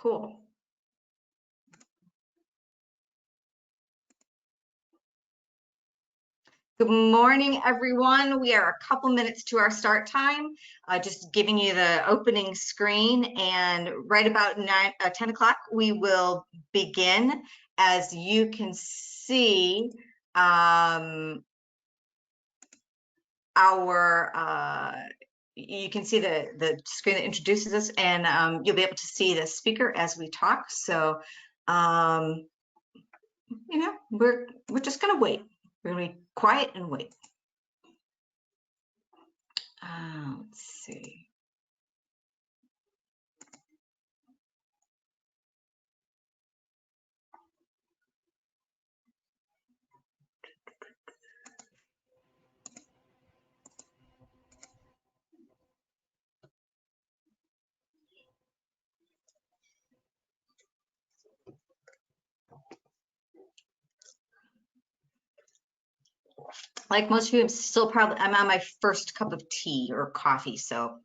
Cool. Good morning, everyone. We are a couple minutes to our start time. Just giving you the opening screen, and right about 10 o'clock, we will begin. As you can see, you can see the screen that introduces us, and you'll be able to see the speaker as we talk. So, you know, we're just gonna wait. We're gonna be quiet and wait. Let's see. Like most of you, I'm on my first cup of tea or coffee. So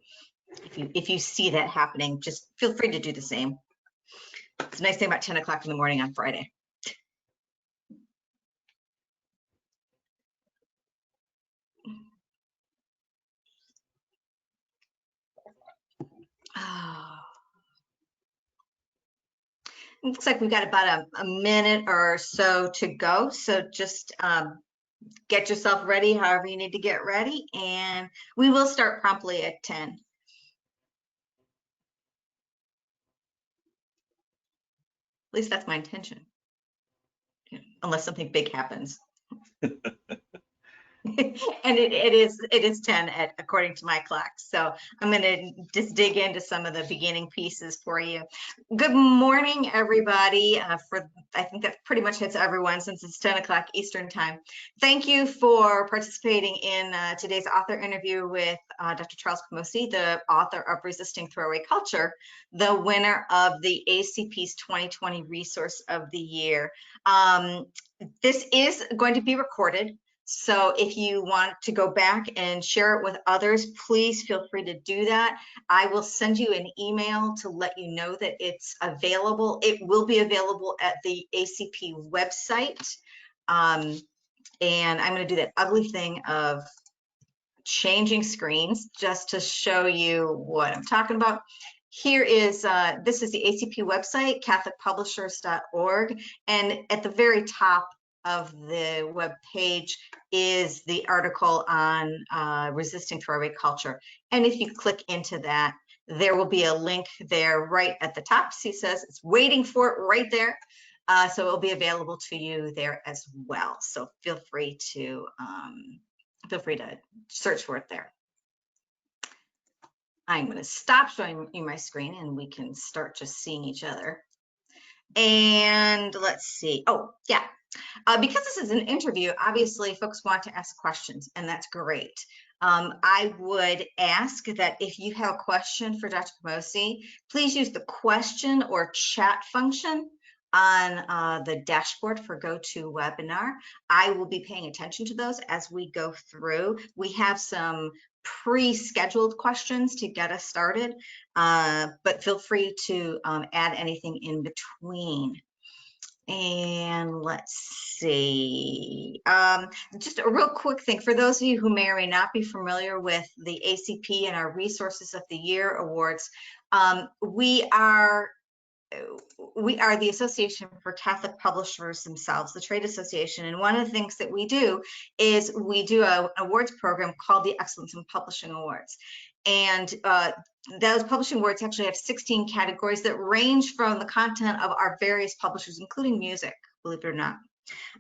if you see that happening, just feel free to do the same. It's a nice thing about 10 o'clock in the morning on Friday. Looks like we've got about a minute or so to go. So just get yourself ready, however you need to get ready, and we will start promptly at 10. At least that's my intention, unless something big happens. And it is 10 according to my clock. So I'm going to just dig into some of the beginning pieces for you. Good morning, everybody. I think that pretty much hits everyone since it's 10 o'clock Eastern time. Thank you for participating in today's author interview with Dr. Charles Camosy, the author of Resisting Throwaway Culture, the winner of the ACP's 2020 Resource of the Year. This is going to be recorded. So if you want to go back and share it with others, please feel free to do that. I will send you an email to let you know that it's available. It will be available at the ACP website. And I'm going to do that ugly thing of changing screens just to show you what I'm talking about. Here is, this is the ACP website, catholicpublishers.org. And at the very top of the web page is the article on resisting throwaway culture. And if you click into that, there will be a link there right at the top. See, it says it's waiting for it right there. So it will be available to you there as well. So feel free to search for it there. I'm going to stop showing you my screen and we can start just seeing each other. And let's see. Oh, yeah. Because this is an interview, obviously folks want to ask questions, and that's great. I would ask that if you have a question for Dr. Camosy, please use the question or chat function on the dashboard for GoToWebinar. I will be paying attention to those as we go through. We have some pre-scheduled questions to get us started, but feel free to add anything in between. And let's see, just a real quick thing for those of you who may or may not be familiar with the ACP and our Resources of the Year awards. We are the Association for Catholic Publishers themselves, the trade association. And one of the things that we do is we do an awards program called the Excellence in Publishing Awards. And those publishing awards actually have 16 categories that range from the content of our various publishers, including music, believe it or not.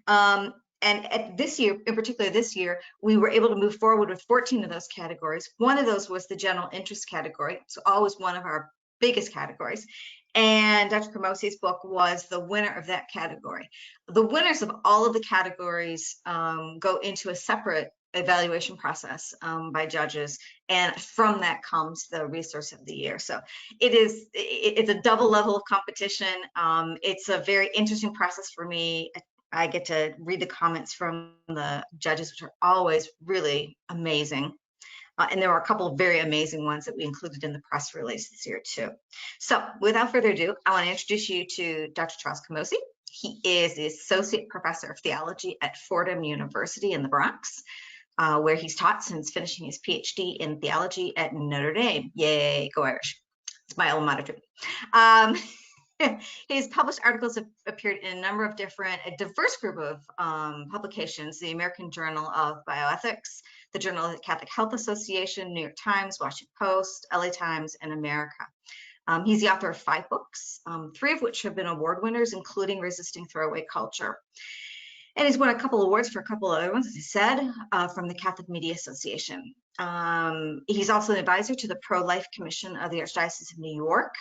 And at this year, in particular this year, we were able to move forward with 14 of those categories. One of those was the general interest category. It's always one of our biggest categories. And Dr. Camosy's book was the winner of that category. The winners of all of the categories go into a separate evaluation process by judges, and from that comes the Resource of the Year. So it's a double level of competition. It's a very interesting process for me. I get to read the comments from the judges, which are always really amazing. And there were a couple of very amazing ones that we included in the press release this year too. So without further ado, I want to introduce you to Dr. Charles Camosy. He is the Associate Professor of Theology at Fordham University in the Bronx, where he's taught since finishing his PhD in theology at Notre Dame. Yay, go Irish. It's my alma mater too. His published articles have appeared in a diverse group of publications: the American Journal of Bioethics, the Journal of the Catholic Health Association, New York Times, Washington Post, LA Times, and America. He's the author of 5 books, 3 of which have been award winners, including Resisting Throwaway Culture. And he's won a couple awards for a couple of other ones, as I said, from the Catholic Media Association. He's also an advisor to the Pro-Life Commission of the Archdiocese of New York,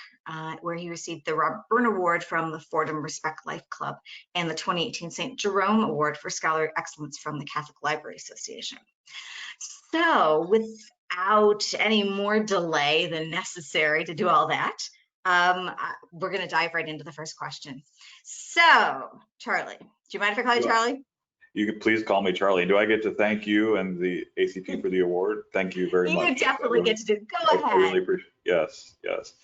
where he received the Robert Byrne Award from the Fordham Respect Life Club and the 2018 St. Jerome Award for Scholarly Excellence from the Catholic Library Association. So without any more delay than necessary to do all that, we're going to dive right into the first question. So, Charlie, do you mind if I call you Charlie? You could please call me Charlie. Do I get to thank you and the ACP for the award? Thank you very much. You definitely get to do. Go ahead. I really appreciate it. Yes, yes.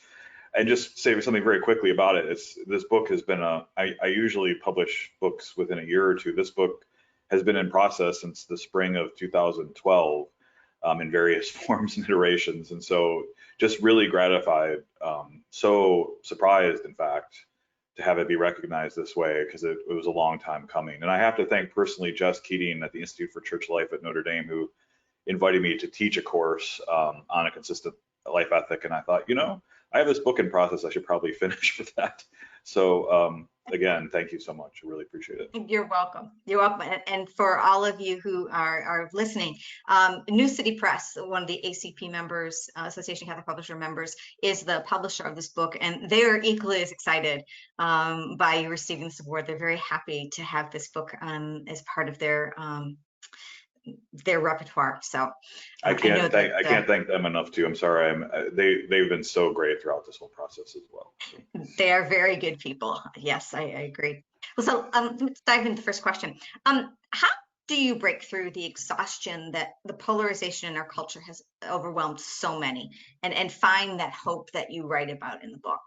And just say something very quickly about it. This book has been I usually publish books within a year or two. This book has been in process since the spring of 2012 in various forms and iterations. And so just really gratified, so surprised, in fact, to have it be recognized this way, because it was a long time coming. And I have to thank personally Jess Keating at the Institute for Church Life at Notre Dame, who invited me to teach a course on a consistent life ethic. And I thought, I have this book in process, I should probably finish with that. So again, thank you so much. I really appreciate it. You're welcome. You're welcome. And for all of you who are listening, New City Press, one of the ACP members, Association of Catholic Publisher members, is the publisher of this book, and they are equally as excited by you receiving this award. They're very happy to have this book as part of their repertoire. So I can't thank them enough too. I'm sorry. They've been so great throughout this whole process as well. So. They are very good people. Yes, I agree. Well, so let's dive into the first question. How do you break through the exhaustion that the polarization in our culture has overwhelmed so many, and find that hope that you write about in the book?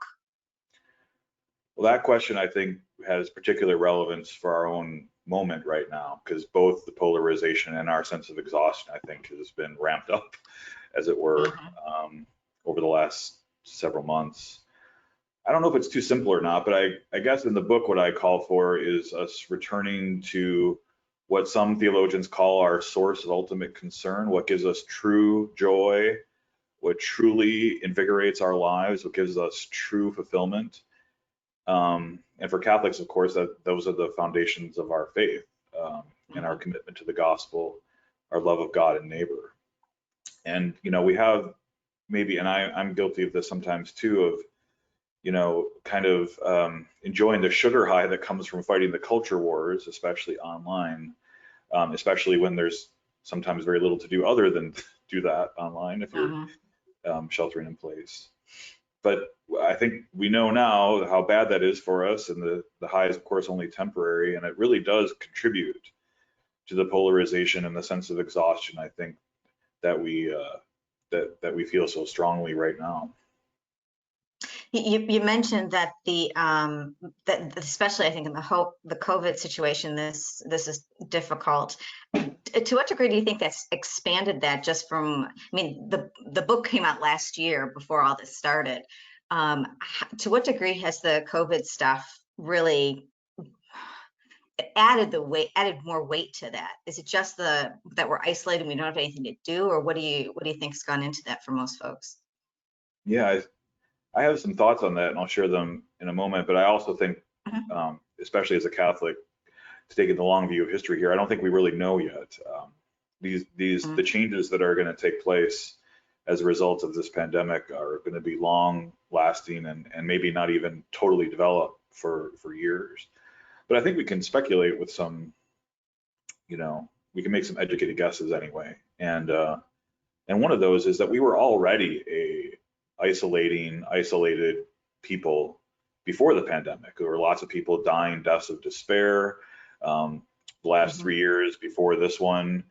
Well, that question, I think, has particular relevance for our own moment right now, because both the polarization and our sense of exhaustion, I think, has been ramped up, as it were, over the last several months. I don't know if it's too simple or not, but I guess in the book, what I call for is us returning to what some theologians call our source of ultimate concern, what gives us true joy, what truly invigorates our lives, what gives us true fulfillment. And for Catholics, of course, those are the foundations of our faith and our commitment to the gospel, our love of God and neighbor. And, we have maybe, and I'm guilty of this sometimes too, of, kind of enjoying the sugar high that comes from fighting the culture wars, especially online, especially when there's sometimes very little to do other than do that online if you're sheltering in place. But I think we know now how bad that is for us, and the high is, of course, only temporary, and it really does contribute to the polarization and the sense of exhaustion, I think, that we that we feel so strongly right now. You mentioned that that especially I think in the COVID situation, this is difficult. To what degree do you think that's expanded that just from? I mean, the book came out last year before all this started. To what degree has the COVID stuff really added more weight to that? Is it just that we're isolated and we don't have anything to do, or what do you think has gone into that for most folks? Yeah, I have some thoughts on that, and I'll share them in a moment. But I also think, especially as a Catholic, taking the long view of history here, I don't think we really know yet. The changes that are going to take place as a result of this pandemic are going to be long lasting and maybe not even totally developed for years. But I think we can speculate with some, we can make some educated guesses anyway. And one of those is that we were already a isolated people before the pandemic. There were lots of people dying deaths of despair. The last 3 years before this one,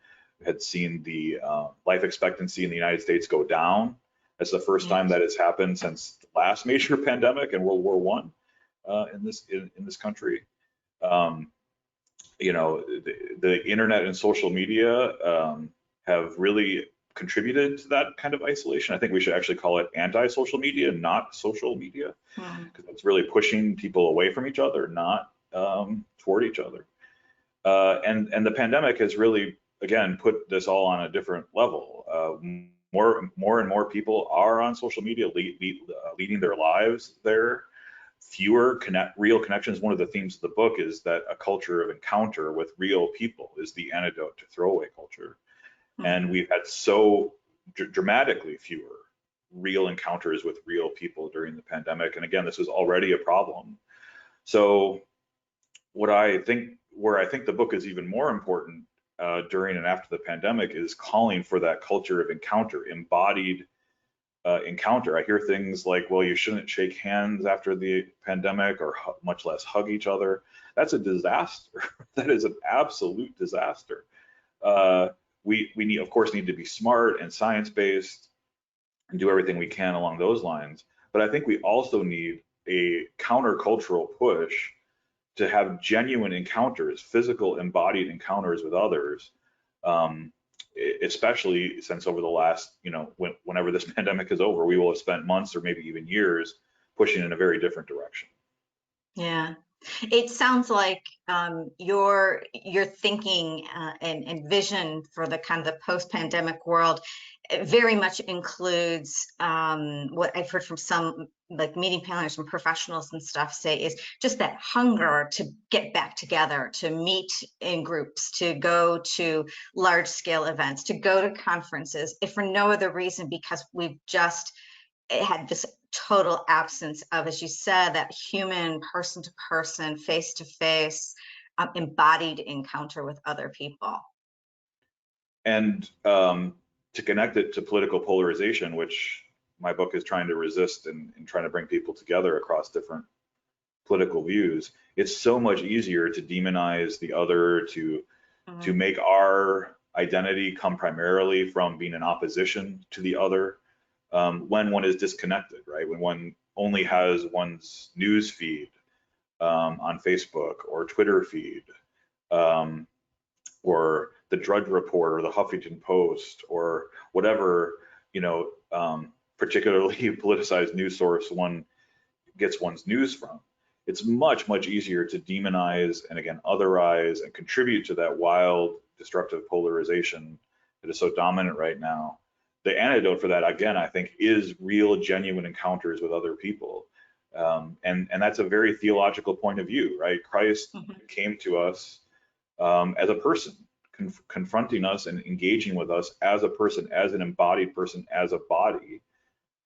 had seen the life expectancy in the United States go down. That's the first time that has happened since the last major pandemic in World War One in this country. You know, the internet and social media have really contributed to that kind of isolation. I think we should actually call it anti-social media, not social media, because it's really pushing people away from each other, not toward each other. And the pandemic has really, again, put this all on a different level. More and more people are on social media, leading their lives there. Fewer real connections. One of the themes of the book is that a culture of encounter with real people is the antidote to throwaway culture. And we've had so dramatically fewer real encounters with real people during the pandemic. And again, this was already a problem. So where I think the book is even more important during and after the pandemic is calling for that culture of encounter, embodied encounter. I hear things like, well, you shouldn't shake hands after the pandemic, or much less hug each other. That's a disaster. That is an absolute disaster. We need, of course, need to be smart and science-based and do everything we can along those lines. But I think we also need a countercultural push to have genuine encounters, physical embodied encounters with others, especially since over the last, whenever this pandemic is over, we will have spent months or maybe even years pushing in a very different direction. Yeah. It sounds like your thinking and vision for the kind of the post-pandemic world very much includes what I've heard from some like meeting planners and professionals and stuff say is just that hunger to get back together, to meet in groups, to go to large scale events, to go to conferences, if for no other reason because we've just had this total absence of, as you said, that human person to person, face to face, embodied encounter with other people. And to connect it to political polarization, which my book is trying to resist and trying to bring people together across different political views, it's so much easier to demonize the other, to make our identity come primarily from being in opposition to the other. When one is disconnected, right? When one only has one's news feed on Facebook or Twitter feed, or the Drudge Report or the Huffington Post or whatever, particularly politicized news source one gets one's news from. It's much, much easier to demonize and again, otherize and contribute to that wild, destructive polarization that is so dominant right now. The antidote for that, again, I think, is real, genuine encounters with other people. And that's a very theological point of view, right? Christ came to us as a person, confronting us and engaging with us as a person, as an embodied person, as a body.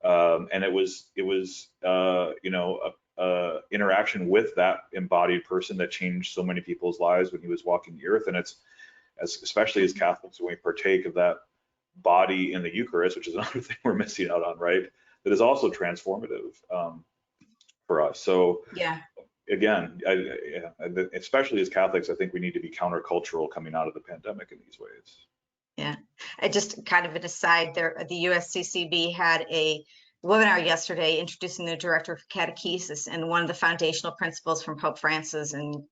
And it was interaction with that embodied person that changed so many people's lives when he was walking the earth. And it's, especially as Catholics, when we partake of that body in the Eucharist, which is another thing we're missing out on, right? That is also transformative for us. So yeah, again, especially as Catholics, I think we need to be countercultural coming out of the pandemic in these ways. Yeah, I just kind of an aside there, the USCCB had a webinar yesterday introducing the director of catechesis, and one of the foundational principles from Pope Francis and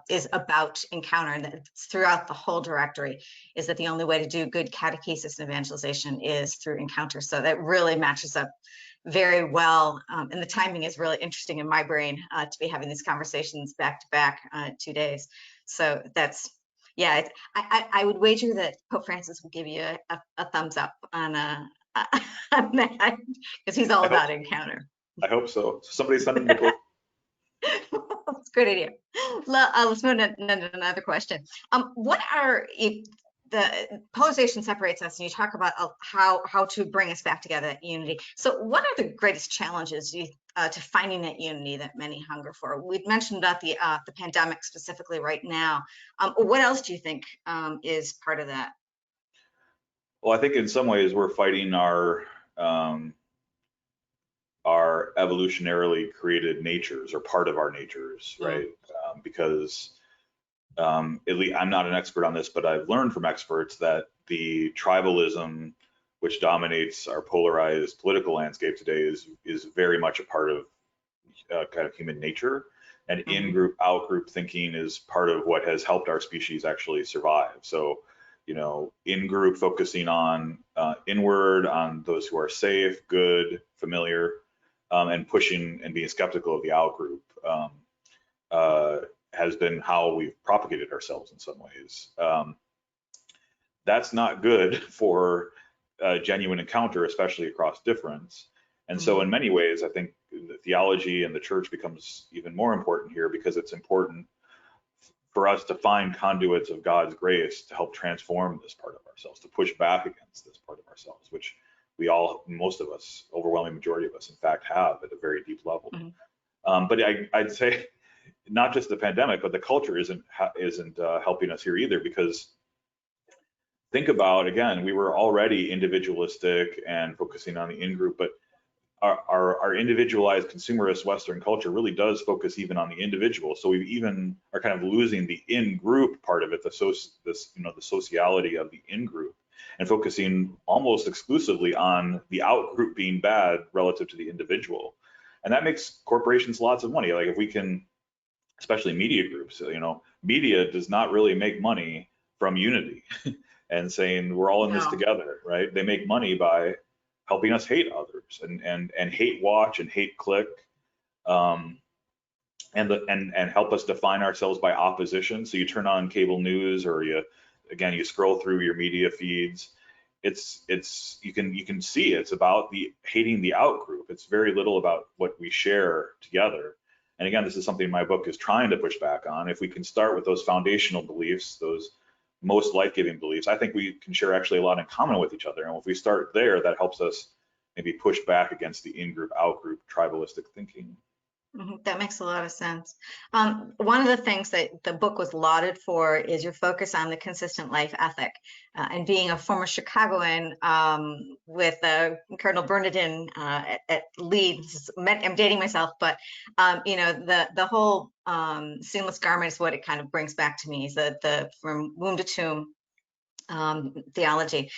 is about encounter, and it's throughout the whole directory, is that the only way to do good catechesis and evangelization is through encounter. So that really matches up very well, and the timing is really interesting in my brain to be having these conversations back to back 2 days. So that's, yeah, I would wager that Pope Francis will give you a thumbs up on that, because he's all about encounter. I hope so. Somebody send him the book. That's a great idea. Let's move on to another question. What are the polarization separates us, and you talk about how to bring us back together, that unity. So what are the greatest challenges to finding that unity that many hunger for? We've mentioned about the pandemic specifically right now. What else do you think is part of that? Well, I think in some ways we're fighting our evolutionarily created natures, or part of our natures, right? Because at least I'm not an expert on this, but I've learned from experts that the tribalism which dominates our polarized political landscape today is very much a part of kind of human nature, and in-group, out-group thinking is part of what has helped our species actually survive. So, in-group focusing on inward, on those who are safe, good, familiar, and pushing and being skeptical of the out-group has been how we've propagated ourselves in some ways. That's not good for a genuine encounter, especially across difference. And so in many ways, I think the theology and the church becomes even more important here, because it's important for us to find conduits of God's grace to help transform this part of ourselves, to push back against this part of ourselves, which we all, most of us, overwhelming majority of us, in fact, have at a very deep level. But I'd say not just the pandemic, but the culture isn't helping us here either, because think about, again, we were already individualistic and focusing on the in-group, but our individualized consumerist Western culture really does focus even on the individual. So we even are kind of losing the in-group part of it, the sociality of the in-group, and focusing almost exclusively on the out-group being bad relative to the individual. And that makes corporations lots of money. Like if we can, especially media groups, media does not really make money from unity and saying we're all in this together, right? They make money by helping us hate others and hate watch and hate click, and help us define ourselves by opposition. So you turn on cable news, or you scroll through your media feeds. You can see it's about hating the out group. It's very little about what we share together. And again, this is something my book is trying to push back on. If we can start with those foundational beliefs, those most life-giving beliefs, I think we can share actually a lot in common with each other. And if we start there, that helps us maybe push back against the in-group, out-group, tribalistic thinking. That makes a lot of sense. One of the things that the book was lauded for is your focus on the consistent life ethic. And being a former Chicagoan with Cardinal Bernardin at Leeds, I'm dating myself, but the whole seamless garment is what it kind of brings back to me, is the from womb to tomb theology.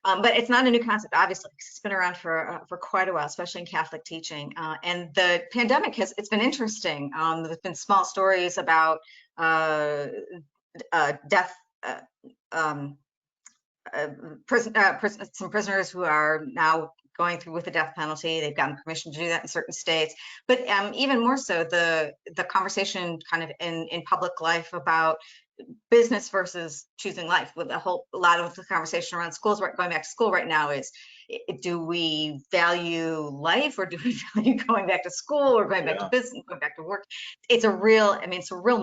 But it's not a new concept, obviously, because it's been around for quite a while, especially in Catholic teaching. And the pandemic it's been interesting. There's been small stories about death, some prisoners who are now going through with the death penalty. They've gotten permission to do that in certain states. But even more so, the conversation kind of in public life about business versus choosing life, with a lot of the conversation around schools, going back to school right now, is do we value life, or do we value going back to school, or going back to business, going back to work? It's a real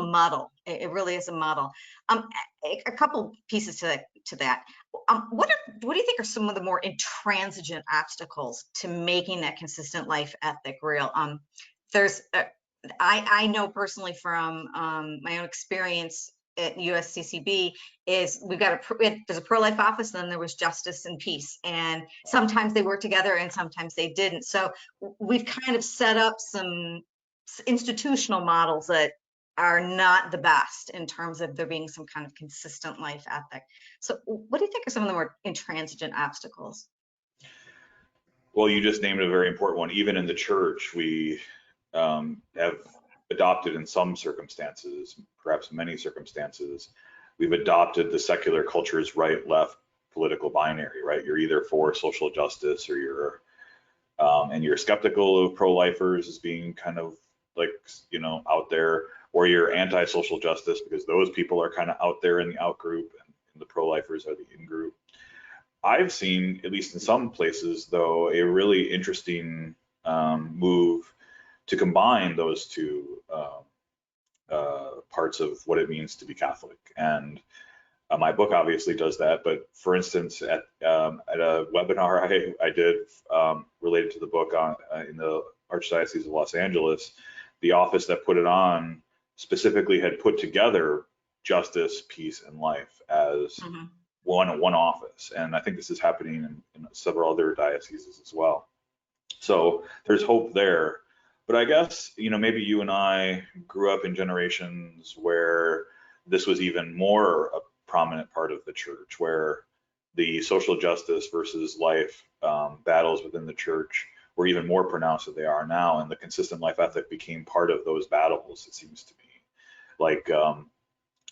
model. It really is a model. A couple pieces to that. What do you think are some of the more intransigent obstacles to making that consistent life ethic real? I know personally from my own experience at USCCB is there's a pro-life office, and then there was justice and peace, and sometimes they work together and sometimes they didn't. So we've kind of set up some institutional models that are not the best in terms of there being some kind of consistent life ethic. So what do you think are some of the more intransigent obstacles? Well, you just named a very important one. Even in the church, we have adopted, in some circumstances, perhaps many circumstances, we've adopted the secular culture's right-left political binary, right? You're either for social justice, or you're skeptical of pro-lifers as being kind of like, out there, or you're anti-social justice because those people are kind of out there in the out group, and the pro-lifers are the in group. I've seen, at least in some places though, a really interesting move to combine those two parts of what it means to be Catholic. And my book obviously does that. But for instance, at a webinar I did related to the book in the Archdiocese of Los Angeles, the office that put it on specifically had put together justice, peace, and life as one office. And I think this is happening in several other dioceses as well. So there's hope there. But I guess, maybe you and I grew up in generations where this was even more a prominent part of the church, where the social justice versus life battles within the church were even more pronounced than they are now, and the consistent life ethic became part of those battles, it seems to me. Like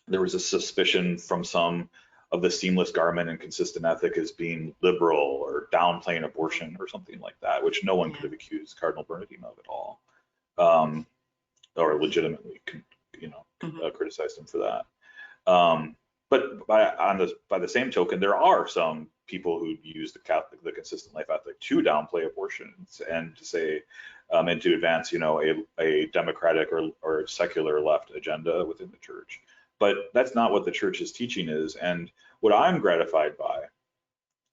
there was a suspicion from some of the seamless garment and consistent ethic as being liberal or downplaying abortion or something like that, which no one could have accused Cardinal Bernardino of at all, or legitimately, criticized him for that. But by the same token, there are some people who use the consistent life ethic to downplay abortions and to say, and to advance, a democratic or secular left agenda within the church. But that's not what the church's teaching is. And what I'm gratified by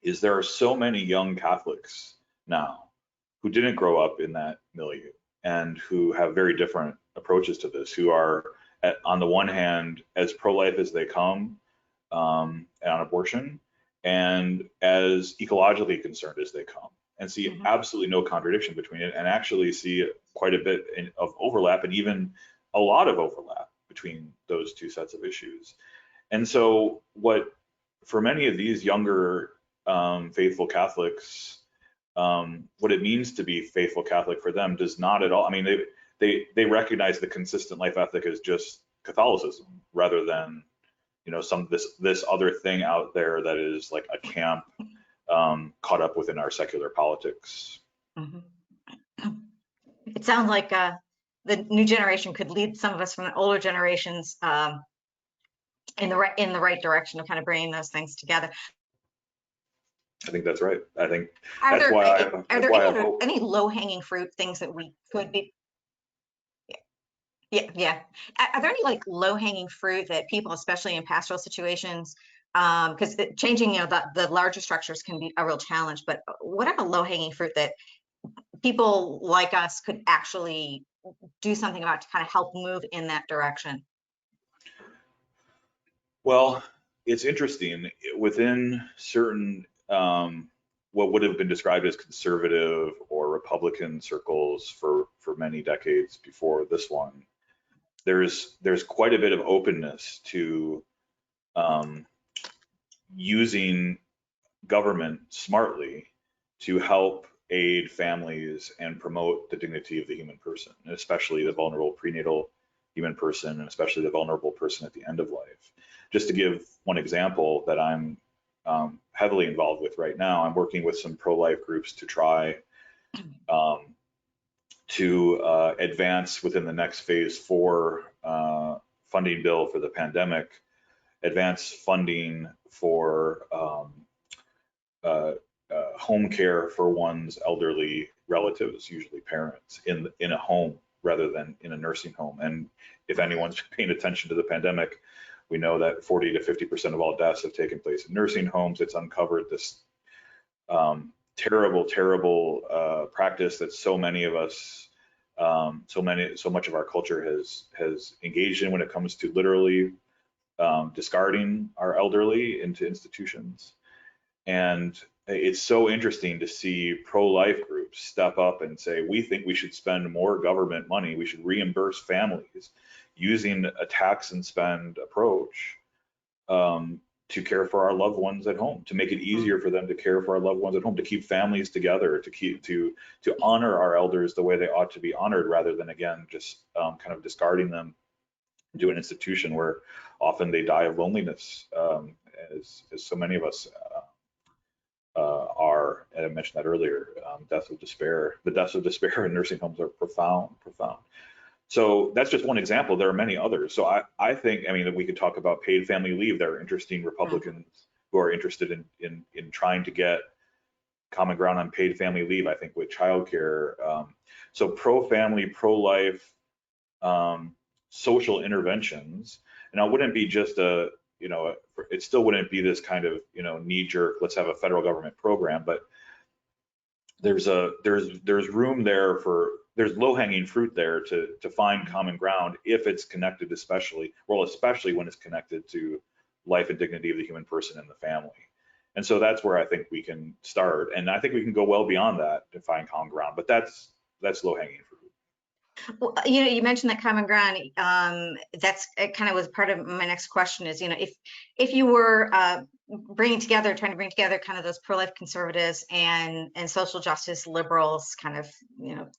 is there are so many young Catholics now who didn't grow up in that milieu and who have very different approaches to this, who are, on the one hand, as pro-life as they come on abortion, and as ecologically concerned as they come, and see absolutely no contradiction between it, and actually see quite a bit of overlap, and even a lot of overlap between those two sets of issues. And so for many of these younger faithful Catholics, what it means to be faithful Catholic for them does not at all, I mean, they recognize the consistent life ethic as just Catholicism rather than, this other thing out there that is like a camp caught up within our secular politics. It sounds like the new generation could lead some of us from the older generations in the right direction of kind of bringing those things together. I think that's right. I think are that's there, why are there any low-hanging fruit things that we could be? Yeah. Are there any like low-hanging fruit that people, especially in pastoral situations, because changing, the larger structures can be a real challenge, but what are the low-hanging fruit that people like us could actually do something about to kind of help move in that direction? Well, it's interesting within certain what would have been described as conservative or Republican circles for many decades before this one. There's quite a bit of openness to using government smartly to help aid families and promote the dignity of the human person, and especially the vulnerable prenatal human person, and especially the vulnerable person at the end of life. Just to give one example that I'm heavily involved with right now, I'm working with some pro-life groups to try to advance within the next phase 4 funding bill for the pandemic, advance funding for home care for one's elderly relatives, usually parents, in a home rather than in a nursing home. And if anyone's paying attention to the pandemic, we know that 40 to 50% of all deaths have taken place in nursing homes. It's uncovered this terrible practice that so many of us, so much of our culture has engaged in when it comes to literally discarding our elderly into institutions. And it's so interesting to see pro-life groups step up and say, we think we should spend more government money, we should reimburse families using a tax and spend approach to care for our loved ones at home, to make it easier for them to care for our loved ones at home, to keep families together, to honor our elders the way they ought to be honored, rather than, again, just kind of discarding them to an institution where often they die of loneliness, as so many of us are. And I mentioned that earlier, deaths of despair. The deaths of despair in nursing homes are profound. So that's just one example. There are many others. So I think, I mean, we could talk about paid family leave. There are interesting Republicans who are interested in trying to get common ground on paid family leave, I think, with childcare. So pro-family, pro-life, social interventions. And it wouldn't be just it still wouldn't be this kind of, knee-jerk, let's have a federal government program, but there's room there there's low-hanging fruit there to find common ground if it's connected, especially when it's connected to life and dignity of the human person and the family. And so that's where I think we can start. And I think we can go well beyond that to find common ground, but that's low-hanging fruit. Well, you mentioned that common ground. That's kind of was part of my next question is, if you were trying to bring together kind of those pro-life conservatives and social justice liberals, kind of,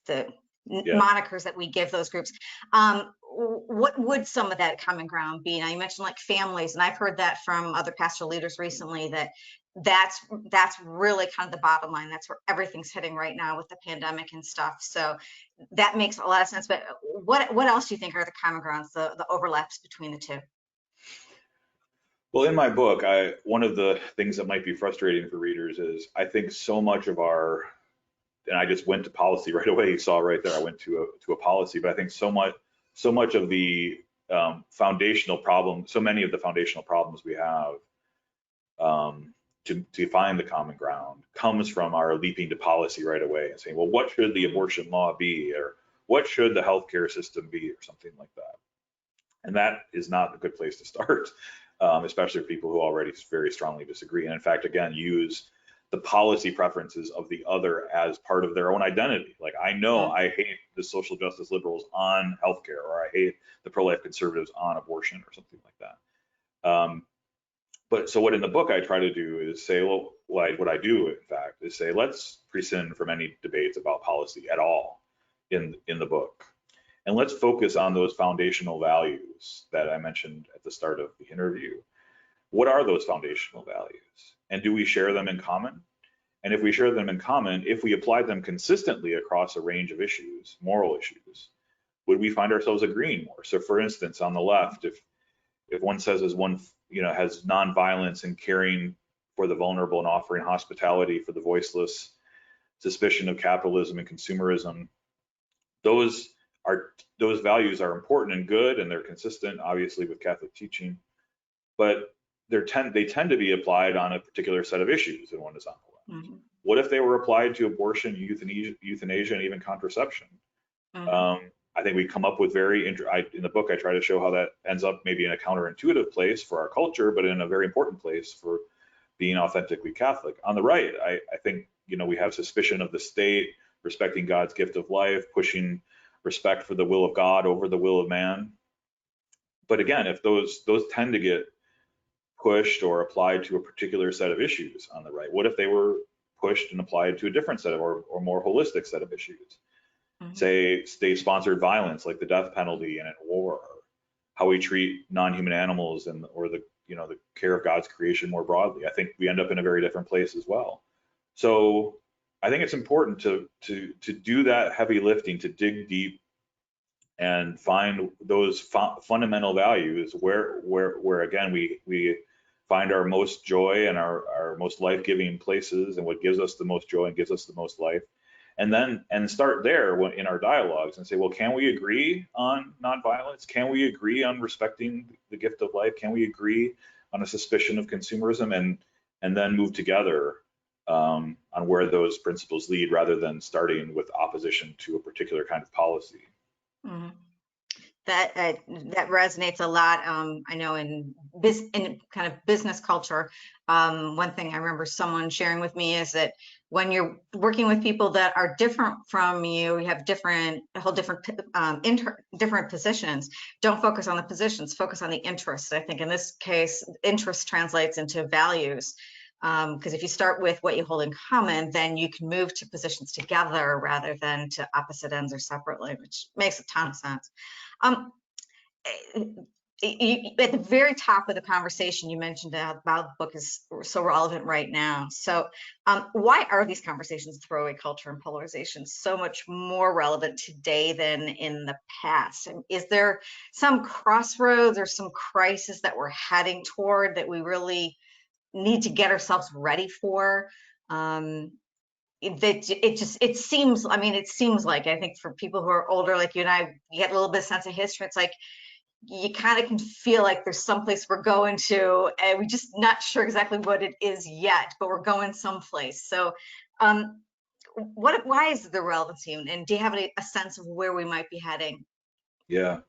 the Yeah. monikers that we give those groups. What would some of that common ground be? Now, you mentioned like families, and I've heard that from other pastoral leaders recently, that's really kind of the bottom line. That's where everything's hitting right now with the pandemic and stuff. So that makes a lot of sense. But what else do you think are the common grounds, the overlaps between the two? Well, in my book, one of the things that might be frustrating for readers is I think so much of and I just went to policy right away. You saw right there, I went to a policy, but I think so much of the foundational problem, so many of the foundational problems we have to find the common ground comes from our leaping to policy right away and saying, well, what should the abortion law be, or what should the healthcare system be, or something like that. And that is not a good place to start, especially for people who already very strongly disagree. And in fact, again, use the policy preferences of the other as part of their own identity. Like, I know I hate the social justice liberals on healthcare, or I hate the pro-life conservatives on abortion, or something like that. But so what in the book I try to do is say, well, what I do, in fact, is say, let's prescind from any debates about policy at all in the book. And let's focus on those foundational values that I mentioned at the start of the interview. What are those foundational values? And do we share them in common? And if we share them in common, if we apply them consistently across a range of issues, moral issues, would we find ourselves agreeing more? So for instance, on the left, if one says as one, has nonviolence and caring for the vulnerable and offering hospitality for the voiceless, suspicion of capitalism and consumerism, those values are important and good, and they're consistent, obviously, with Catholic teaching, but they tend to be applied on a particular set of issues, and one is on the left. What if they were applied to abortion, euthanasia, and even contraception? I think we come up with in the book, I try to show how that ends up maybe in a counterintuitive place for our culture, but in a very important place for being authentically Catholic. On the right, I think, we have suspicion of the state, respecting God's gift of life, pushing respect for the will of God over the will of man. But again, if those tend to get pushed or applied to a particular set of issues on the right, what if they were pushed and applied to a different set of, or more holistic set of issues? Say state-sponsored violence, like the death penalty and in war, or how we treat non-human animals, or the care of God's creation more broadly. I think we end up in a very different place as well. So I think it's important to do that heavy lifting, to dig deep and find those fundamental values where again we find our most joy and our most life-giving places, and what gives us the most joy and gives us the most life. And start there in our dialogues and say, well, can we agree on nonviolence? Can we agree on respecting the gift of life? Can we agree on a suspicion of consumerism? And then move together on where those principles lead, rather than starting with opposition to a particular kind of policy. That resonates a lot. I know in kind of business culture, one thing I remember someone sharing with me is that when you're working with people that are different from you, you have different positions. Don't focus on the positions, focus on the interests. I think in this case, interest translates into values. Because if you start with what you hold in common, then you can move to positions together rather than to opposite ends or separately, which makes a ton of sense. At the very top of the conversation, you mentioned about the book is so relevant right now. So why are these conversations, throwaway culture and polarization, so much more relevant today than in the past? And is there some crossroads or some crisis that we're heading toward that we really need to get ourselves ready for? It seems like, I think for people who are older like you and I, you get a little bit of sense of history. It's like you kind of can feel like there's someplace we're going to, and we're just not sure exactly what it is yet, but we're going someplace. So why is the relevancy, and do you have a sense of where we might be heading? Yeah.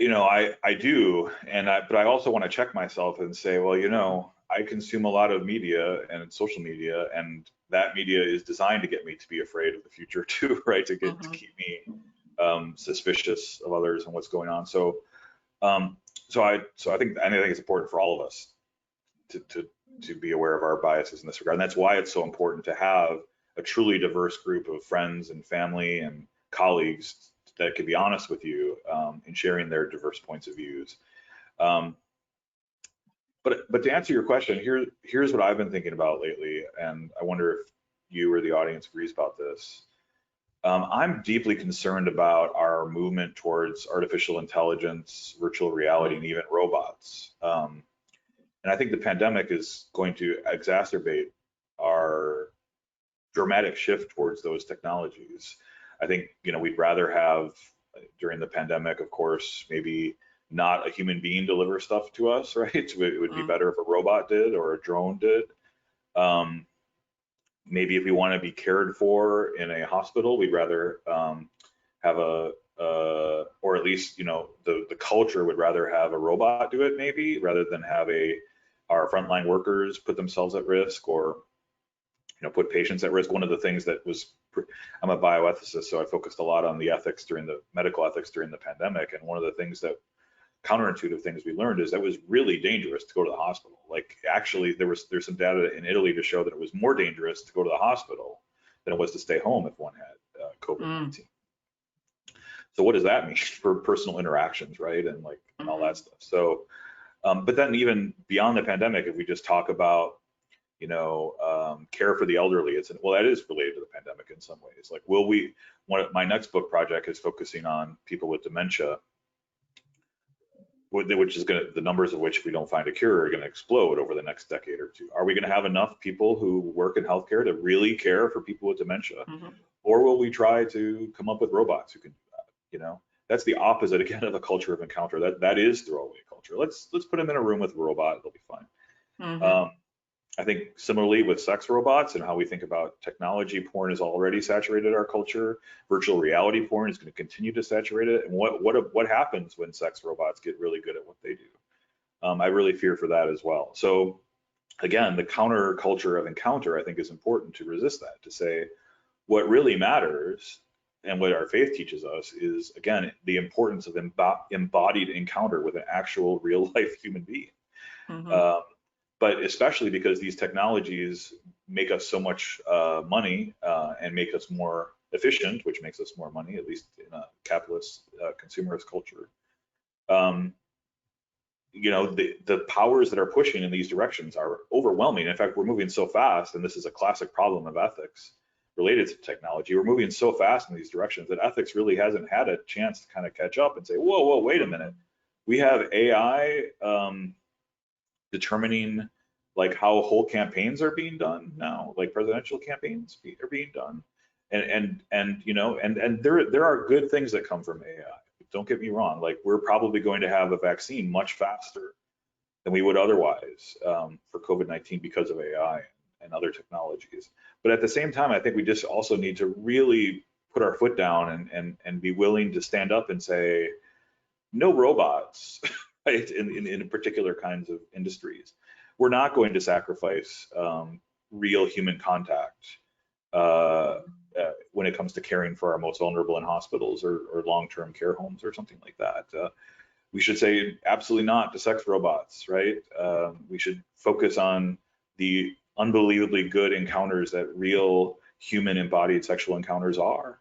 I do, but I also want to check myself and say, well, I consume a lot of media and social media, and that media is designed to get me to be afraid of the future too, right? To keep me suspicious of others and what's going on. So I think it's important for all of us to be aware of our biases in this regard. And that's why it's so important to have a truly diverse group of friends and family and colleagues that can be honest with you in sharing their diverse points of views. But to answer your question, here's what I've been thinking about lately, and I wonder if you or the audience agrees about this. I'm deeply concerned about our movement towards artificial intelligence, virtual reality, and even robots. And I think the pandemic is going to exacerbate our dramatic shift towards those technologies. I think, we'd rather have, during the pandemic, of course, maybe not a human being deliver stuff to us, right? It would be better if a robot did or a drone did. Maybe if we want to be cared for in a hospital, we'd rather have or at least, the culture would rather have a robot do it, maybe, rather than have our frontline workers put themselves at risk or, put patients at risk. One of the things that I'm a bioethicist, so I focused a lot on the medical ethics during the pandemic. And one of the things that counterintuitive things we learned is that it was really dangerous to go to the hospital. Like, actually, there's some data in Italy to show that it was more dangerous to go to the hospital than it was to stay home if one had COVID-19. So what does that mean for personal interactions, right? And and all that stuff. So, but then even beyond the pandemic, if we just talk about, care for the elderly, that is related to the pandemic in some ways. Like, my next book project is focusing on people with dementia, which is the numbers of which, if we don't find a cure, are going to explode over the next decade or two. Are we going to have enough people who work in healthcare to really care for people with dementia? Or will we try to come up with robots who can do that? That's the opposite, again, of a culture of encounter. That is throwaway culture. Let's put them in a room with a robot, they'll be fine. I think similarly with sex robots and how we think about technology, porn has already saturated our culture. Virtual reality porn is going to continue to saturate it. And what happens when sex robots get really good at what they do? I really fear for that as well. So again, the counter culture of encounter, I think, is important to resist that, to say what really matters and what our faith teaches us is, again, the importance of embodied encounter with an actual real life human being. But especially because these technologies make us so much money and make us more efficient, which makes us more money, at least in a capitalist consumerist culture. The powers that are pushing in these directions are overwhelming. In fact, we're moving so fast, and this is a classic problem of ethics related to technology. We're moving so fast in these directions that ethics really hasn't had a chance to kind of catch up and say, whoa, wait a minute. We have AI determining how whole campaigns are being done now, like presidential campaigns are being done, and there are good things that come from AI. Don't get me wrong. We're probably going to have a vaccine much faster than we would otherwise for COVID-19 because of AI and other technologies. But at the same time, I think we just also need to really put our foot down and be willing to stand up and say, no robots. Right, in particular kinds of industries. We're not going to sacrifice real human contact when it comes to caring for our most vulnerable in hospitals or long-term care homes or something like that. We should say absolutely not to sex robots, right? We should focus on the unbelievably good encounters that real human embodied sexual encounters are.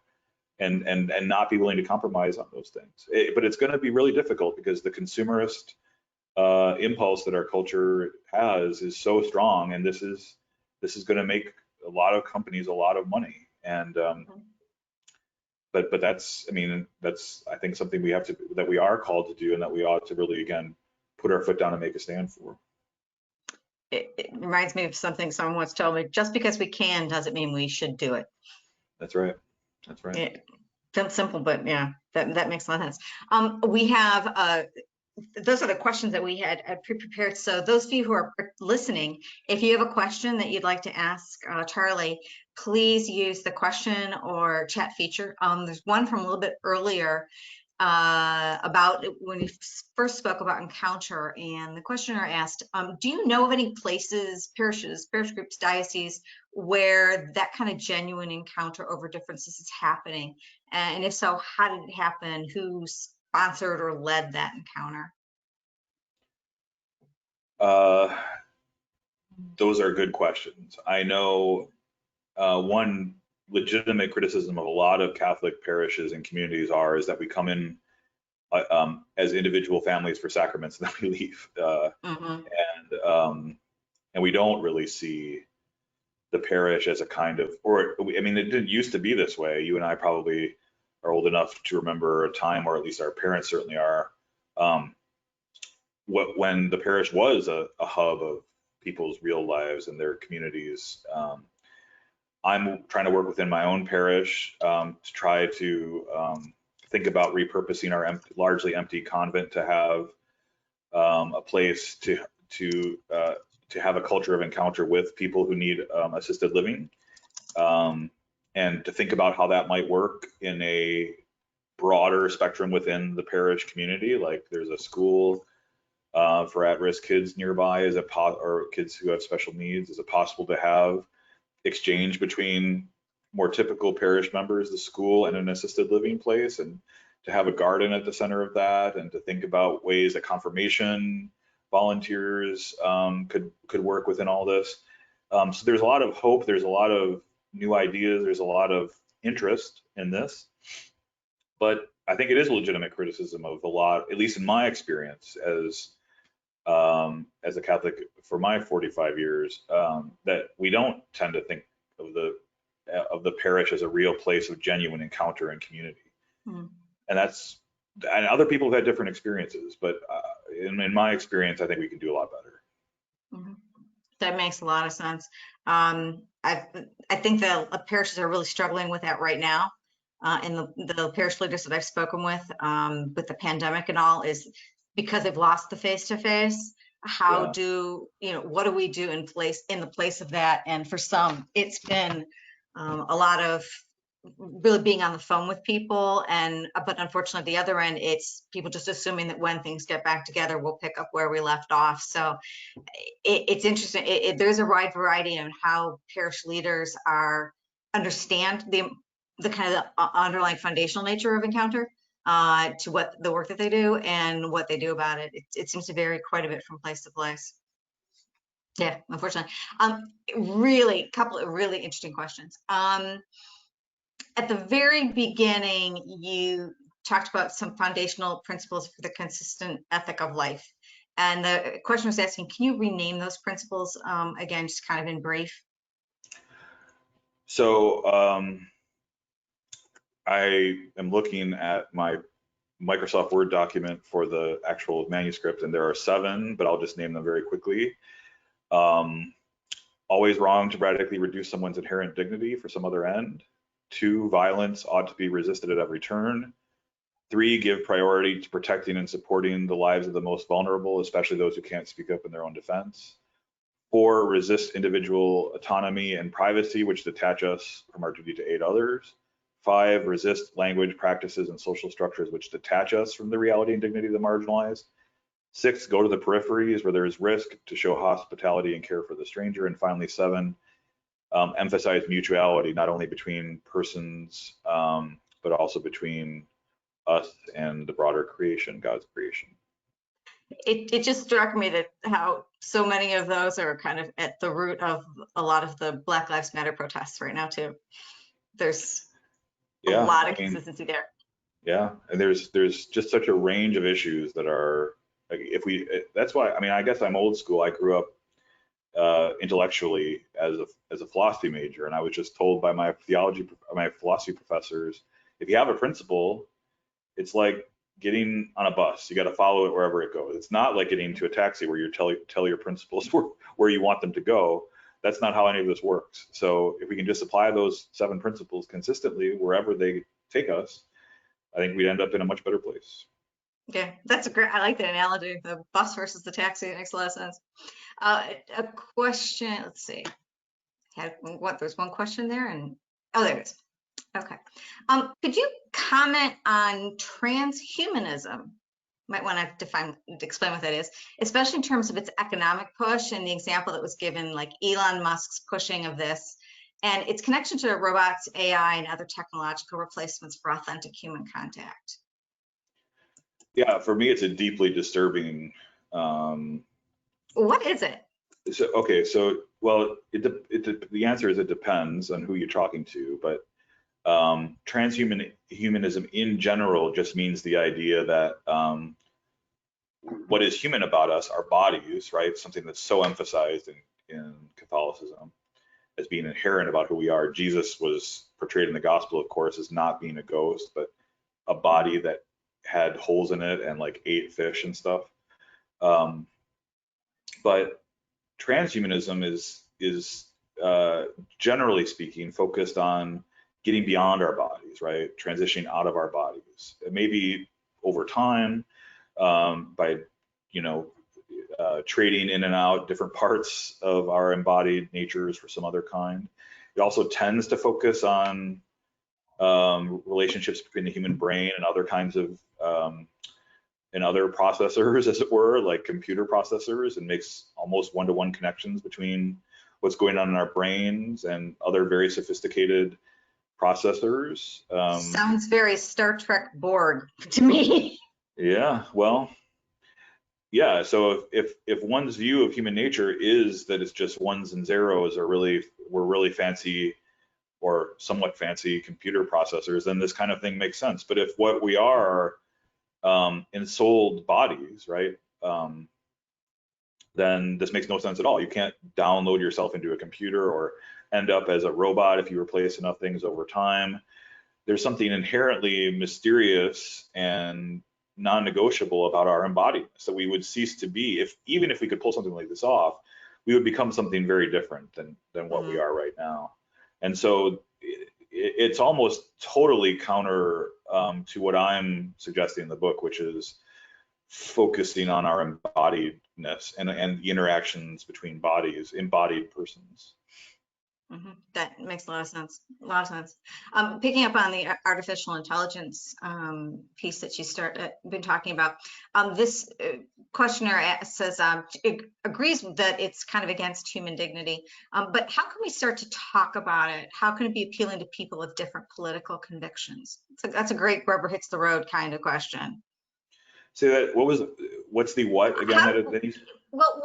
And not be willing to compromise on those things. But it's going to be really difficult because the consumerist impulse that our culture has is so strong, and this is going to make a lot of companies a lot of money. And but that's I think something that we are called to do, and that we ought to really, again, put our foot down and make a stand for. It reminds me of something someone once told me: just because we can doesn't mean we should do it. That's right. That's right. It sounds simple, but yeah, that makes a lot of sense. We have those are the questions that we had pre-prepared. So those of you who are listening, if you have a question that you'd like to ask Charlie, please use the question or chat feature. There's one from a little bit earlier about when you first spoke about encounter, and the questioner asked, do you know of any places, parishes, parish groups, dioceses, where that kind of genuine encounter over differences is happening? And if so, how did it happen? Who sponsored or led that encounter? those are good questions. I know one legitimate criticism of a lot of Catholic parishes and communities is that we come in as individual families for sacraments and then we leave, and we don't really see the parish as a kind of, or I mean, it didn't used to be this way. You and I probably are old enough to remember a time, or at least our parents certainly are, when the parish was a hub of people's real lives and their communities. I'm trying to work within my own parish to try to think about repurposing our largely empty convent to have a place to have a culture of encounter with people who need assisted living, and to think about how that might work in a broader spectrum within the parish community. Like there's a school for at-risk kids nearby, or kids who have special needs. Is it possible to have exchange between more typical parish members, the school, and an assisted living place, and to have a garden at the center of that, and to think about ways that confirmation volunteers could work within all this. So there's a lot of hope, there's a lot of new ideas, there's a lot of interest in this, but I think it is a legitimate criticism of a lot, at least in my experience as a Catholic for my 45 years, that we don't tend to think of the parish as a real place of genuine encounter and community. And other people have had different experiences, but in my experience, I think we can do a lot better. That makes a lot of sense. I think the parishes are really struggling with that right now. And the parish leaders that I've spoken with the pandemic and all, is because they've lost the face-to-face. How do, what do we do in the place of that? And for some, it's been a lot of really being on the phone with people, but unfortunately, the other end, it's people just assuming that when things get back together, we'll pick up where we left off. So it's interesting. There's a wide variety on how parish leaders understand the kind of underlying foundational nature of encounter to what the work that they do and what they do about it. It seems to vary quite a bit from place to place. Yeah, unfortunately. Really, couple of really interesting questions. At the very beginning, you talked about some foundational principles for the consistent ethic of life. And the question was asking, can you rename those principles again, just kind of in brief? So I am looking at my Microsoft Word document for the actual manuscript, and there are 7, but I'll just name them very quickly. Always wrong to radically reduce someone's inherent dignity for some other end. 2, violence ought to be resisted at every turn. 3, give priority to protecting and supporting the lives of the most vulnerable, especially those who can't speak up in their own defense. 4, resist individual autonomy and privacy, which detach us from our duty to aid others. 5, resist language, practices, and social structures which detach us from the reality and dignity of the marginalized. 6, go to the peripheries where there is risk to show hospitality and care for the stranger. And finally, 7, emphasize mutuality, not only between persons, but also between us and the broader creation, God's creation. It just struck me that how so many of those are kind of at the root of a lot of the Black Lives Matter protests right now too. There's a lot of consistency there. Yeah, and there's just such a range of issues that are, like, that's why, I mean, I guess I'm old school. I grew up intellectually as a philosophy major, and I was just told by my philosophy professors, if you have a principle, it's like getting on a bus. You got to follow it wherever it goes. It's not like getting into a taxi where you tell your principals where you want them to go. That's not how any of this works. So if we can just apply those 7 principles consistently wherever they take us, I think we'd end up in a much better place. Okay, that's a great, I like that analogy, the bus versus the taxi. It makes a lot of sense. A question, let's see. There's one question there, and oh, there it is. Okay. Could you comment on transhumanism? Might want to explain what that is, especially in terms of its economic push and the example that was given, like Elon Musk's pushing of this, and its connection to robots, AI, and other technological replacements for authentic human contact. Yeah, for me, it's a deeply disturbing. What is it? So, okay, so, well, the answer is it depends on who you're talking to, but transhumanism in general just means the idea that what is human about us, our bodies, right? Something that's so emphasized in Catholicism as being inherent about who we are. Jesus was portrayed in the gospel, of course, as not being a ghost, but a body that had holes in it and like ate fish and stuff. But transhumanism is generally speaking focused on getting beyond our bodies, right? Transitioning out of our bodies. Maybe over time by trading in and out different parts of our embodied natures for some other kind. It also tends to focus on relationships between the human brain and other kinds of and other processors, as it were, like computer processors, and makes almost one-to-one connections between what's going on in our brains and other very sophisticated processors. Sounds very Star Trek Borg to me. Yeah, well, yeah. So if one's view of human nature is that it's just ones and zeros, or we're really fancy or somewhat fancy computer processors, then this kind of thing makes sense. But if what we are ensouled bodies, right? Then this makes no sense at all. You can't download yourself into a computer or end up as a robot if you replace enough things over time. There's something inherently mysterious and non-negotiable about our embodiment that we would cease to be. Even if we could pull something like this off, we would become something very different than what we are right now. And so it's almost totally counter to what I'm suggesting in the book, which is focusing on our embodiedness and the interactions between bodies, embodied persons. That makes a lot of sense. A lot of sense. Picking up on the artificial intelligence piece that you been talking about, this questionnaire says agrees that it's kind of against human dignity. But how can we start to talk about it? How can it be appealing to people with different political convictions? That's a great rubber hits the road kind of question. Say that. What's the what again? Well,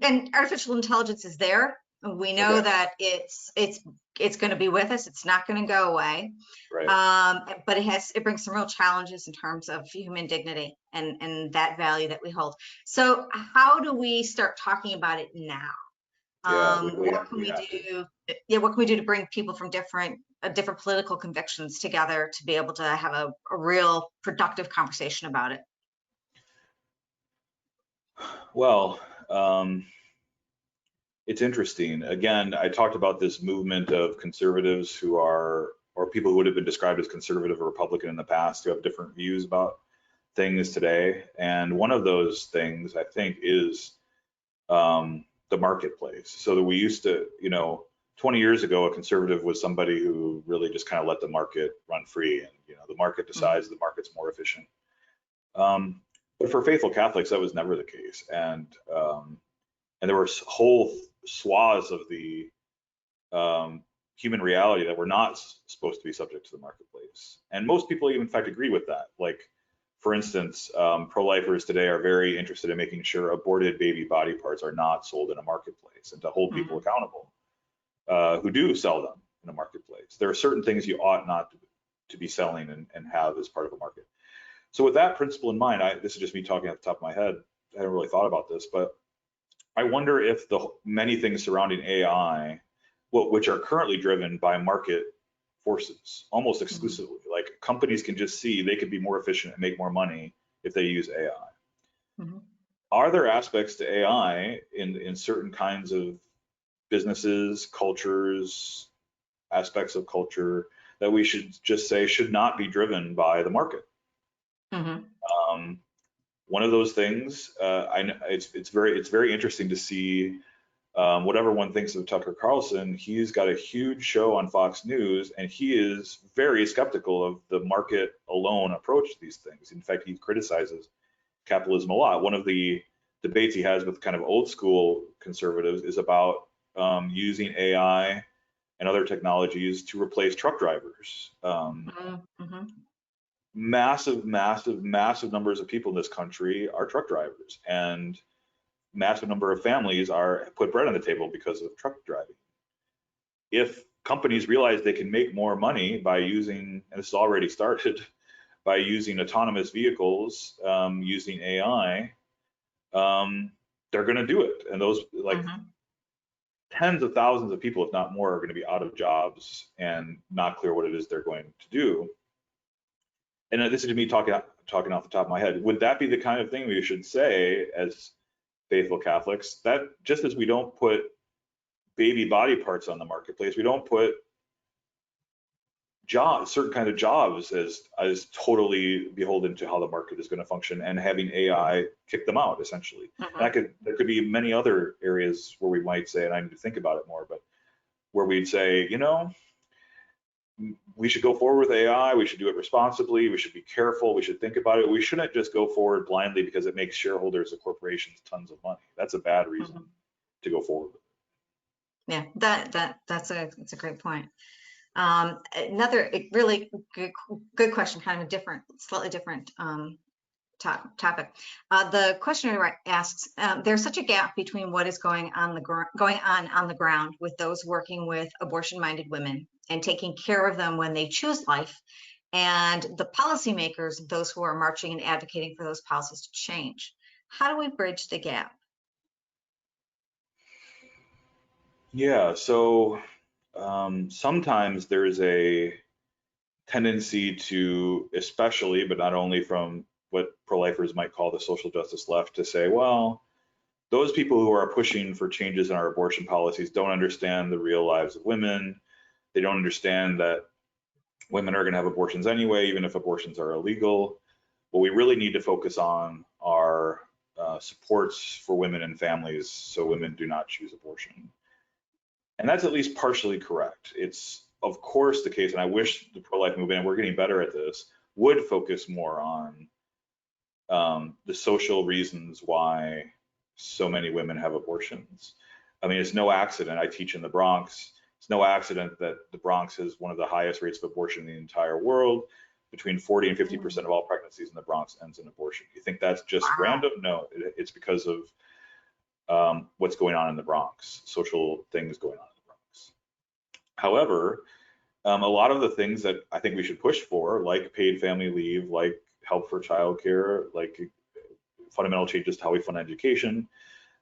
and artificial intelligence is there. We know that it's going to be with us. It's not going to go away. Right. But it brings some real challenges in terms of human dignity and that value that we hold. So how do we start talking about it now? What can we do? Yeah, what can we do to bring people from different political convictions together to be able to have a real productive conversation about it? Well, it's interesting. Again, I talked about this movement of conservatives or people who would have been described as conservative or Republican in the past, who have different views about things today. And one of those things, I think, is the marketplace. So that we used to, 20 years ago, a conservative was somebody who really just kind of let the market run free, and the market decides, the market's more efficient. But for faithful Catholics, that was never the case, and there were whole swaths of the human reality that were not supposed to be subject to the marketplace. And most people, in fact, agree with that. Like, for instance, pro-lifers today are very interested in making sure aborted baby body parts are not sold in a marketplace, and to hold people accountable who do sell them in a marketplace. There are certain things you ought not to be selling and have as part of a market. So with that principle in mind, this is just me talking at the top of my head. I haven't really thought about this, but I wonder if the many things surrounding AI, which are currently driven by market forces almost exclusively, like companies can just see they could be more efficient and make more money if they use AI. Are there aspects to AI in certain kinds of businesses, cultures, aspects of culture that we should just say should not be driven by the market? One of those things, it's very interesting to see. Whatever one thinks of Tucker Carlson, he's got a huge show on Fox News, and he is very skeptical of the market alone approach to these things. In fact, he criticizes capitalism a lot. One of the debates he has with kind of old school conservatives is about using AI and other technologies to replace truck drivers. Massive numbers of people in this country are truck drivers, and massive number of families are put bread on the table because of truck driving. If companies realize they can make more money by using, and this has already started, by using autonomous vehicles, using AI, they're going to do it. And those, like, tens of thousands of people, if not more, are going to be out of jobs and not clear what it is they're going to do. And this is me talking off the top of my head. Would that be the kind of thing we should say as faithful Catholics? That just as we don't put baby body parts on the marketplace, we don't put jobs, certain kind of jobs, as totally beholden to how the market is going to function, and having AI kick them out, essentially. And there could be many other areas where we might say, and I need to think about it more, but where we'd say, you know, we should go forward with AI, we should do it responsibly, we should be careful, we should think about it. We shouldn't just go forward blindly because it makes shareholders of corporations tons of money. That's a bad reason to go forward with it. Yeah, that's a great point. Another really good question, kind of a different, slightly different topic. The questioner asks, there's such a gap between what is going on the ground with those working with abortion-minded women and taking care of them when they choose life, and the policymakers, those who are marching and advocating for those policies to change. How do we bridge the gap? Yeah, so sometimes there's a tendency to, especially, but not only from what pro-lifers might call the social justice left, to say, well, those people who are pushing for changes in our abortion policies don't understand the real lives of women. They don't understand that women are going to have abortions anyway, even if abortions are illegal. What we really need to focus on are supports for women and families so women do not choose abortion. And that's at least partially correct. It's of course the case, and I wish the pro-life movement, and we're getting better at this, would focus more on the social reasons why so many women have abortions. I mean, it's no accident. I teach in the Bronx. It's no accident that the Bronx has one of the highest rates of abortion in the entire world. Between 40 and 50% of all pregnancies in the Bronx ends in abortion. You think that's just random? No, it's because of what's going on in the Bronx, social things going on in the Bronx. However, a lot of the things that I think we should push for, like paid family leave, like help for childcare, like fundamental changes to how we fund education,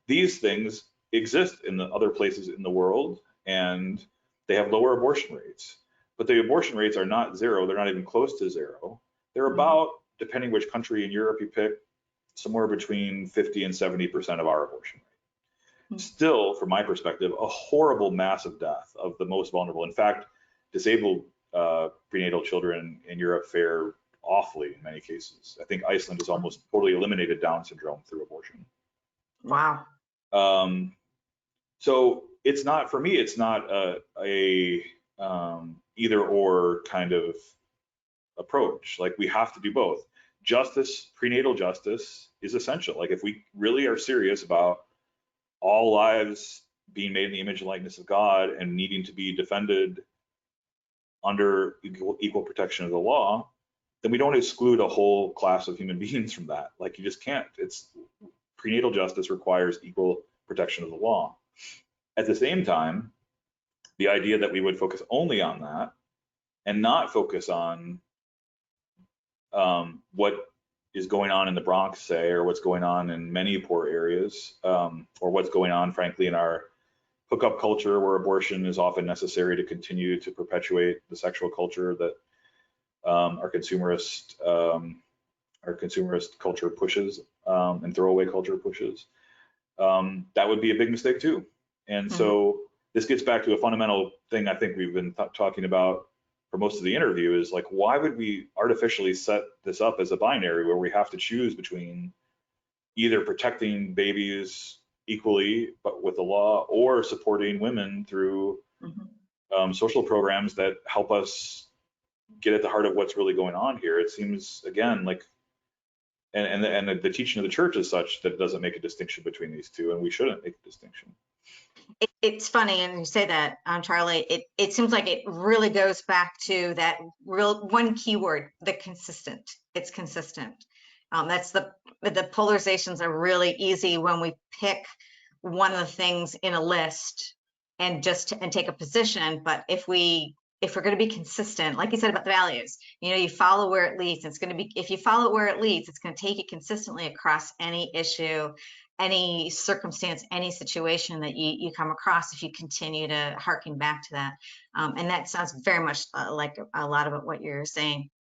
these things exist in the other places in the world, and they have lower abortion rates. But the abortion rates are not zero. They're not even close to zero. They're about, depending which country in Europe you pick, somewhere between 50 and 70% of our abortion rate. Still, from my perspective, a horrible massive death of the most vulnerable. In fact, disabled prenatal children in Europe fare awfully in many cases. I think Iceland has almost totally eliminated Down syndrome through abortion. Wow. So it's not, for me, it's not a either or kind of approach. Like, we have to do both. Justice, prenatal justice is essential. Like, if we really are serious about all lives being made in the image and likeness of God and needing to be defended under equal protection of the law, then we don't exclude a whole class of human beings from that. Like, you just can't. It's prenatal justice requires equal protection of the law. At the same time, the idea that we would focus only on that and not focus on what is going on in the Bronx, say, or what's going on in many poor areas, or what's going on, frankly, in our hookup culture, where abortion is often necessary to continue to perpetuate the sexual culture that our consumerist culture pushes, and throwaway culture pushes. That would be a big mistake too. And so this gets back to a fundamental thing I think we've been talking about for most of the interview, is like, why would we artificially set this up as a binary where we have to choose between either protecting babies equally but with the law, or supporting women through social programs that help us get at the heart of what's really going on here? It seems, again, like, and the teaching of the church is such that it doesn't make a distinction between these two, and we shouldn't make a distinction. It's funny, and you say that, Charlie, it seems like it really goes back to that real one key word, the consistent. It's consistent. That's the polarizations are really easy when we pick one of the things in a list and take a position. But if we're going to be consistent, like you said about the values, you follow where it leads. It's going to be, if you follow where it leads, it's going to take it consistently across any issue, any circumstance, any situation that you come across, if you continue to harken back to that. And that sounds very much like a lot of what you're saying.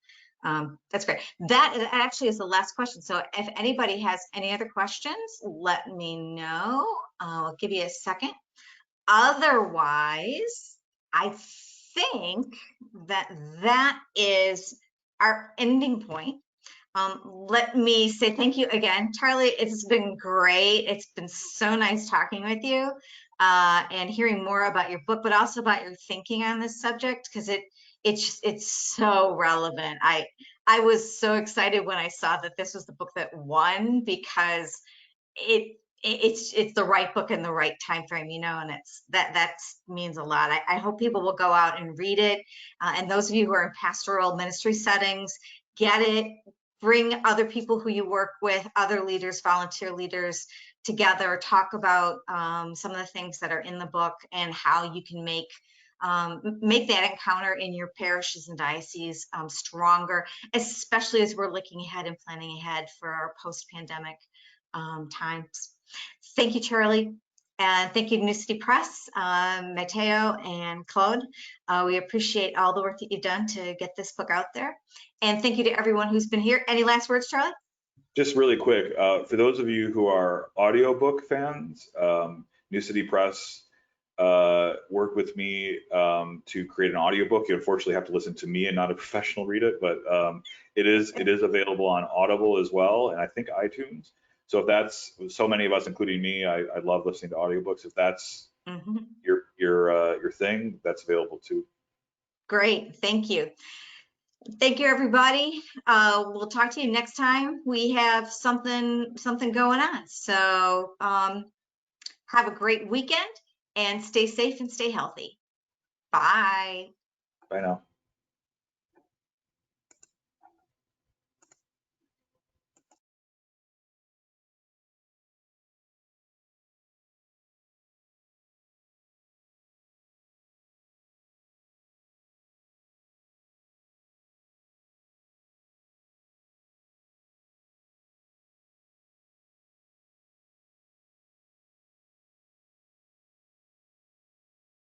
That's great. That actually is the last question. So if anybody has any other questions, let me know. I'll give you a second. Otherwise, I think that is our ending point. Let me say thank you again, Charlie. It's been great. It's been so nice talking with you and hearing more about your book, but also about your thinking on this subject, because it's so relevant. I was so excited when I saw that this was the book that won, because it's the right book in the right time frame, and that means a lot. I hope people will go out and read it. And those of you who are in pastoral ministry settings, get it. Bring other people who you work with, other leaders, volunteer leaders together, talk about some of the things that are in the book and how you can make that encounter in your parishes and dioceses stronger, especially as we're looking ahead and planning ahead for our post-pandemic times. Thank you, Charlie. And thank you, New City Press, Mateo and Claude. We appreciate all the work that you've done to get this book out there. And thank you to everyone who's been here. Any last words, Charlie? Just really quick, for those of you who are audiobook fans, New City Press worked with me to create an audiobook. You unfortunately have to listen to me and not a professional read it, but it is available on Audible as well, and I think iTunes. So if that's, so many of us, including me, I love listening to audiobooks. If that's your thing, that's available too. Great, thank you. Thank you, everybody. We'll talk to you next time we have something going on. So have a great weekend and stay safe and stay healthy. Bye. Bye now.